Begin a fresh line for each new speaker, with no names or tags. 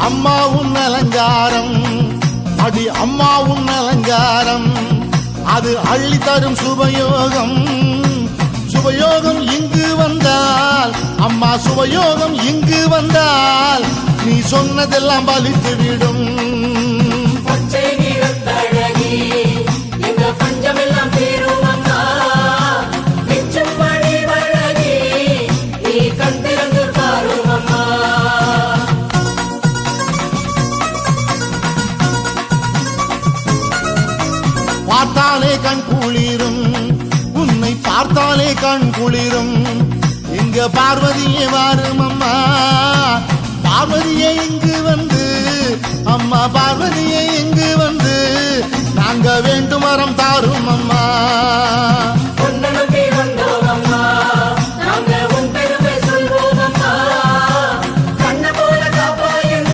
அம்மா உன் அலங்காரம், அடி அம்மா உன் அலங்காரம், அது அள்ளி தரும் சுபயோகம். சுபயோகம் இங்கு வந்தால், அம்மா சுபயோகம் இங்கு வந்தால், நீ சொன்னதெல்லாம் பலித்துவிடும். பார்த்தாலே கண் குளிரும், உன்னை பார்த்தாலே கண் குளிரும். இங்க பார்வதியே வாரும் அம்மா, பார்வதியே இங்கு வந்து, அம்மா பார்வதியே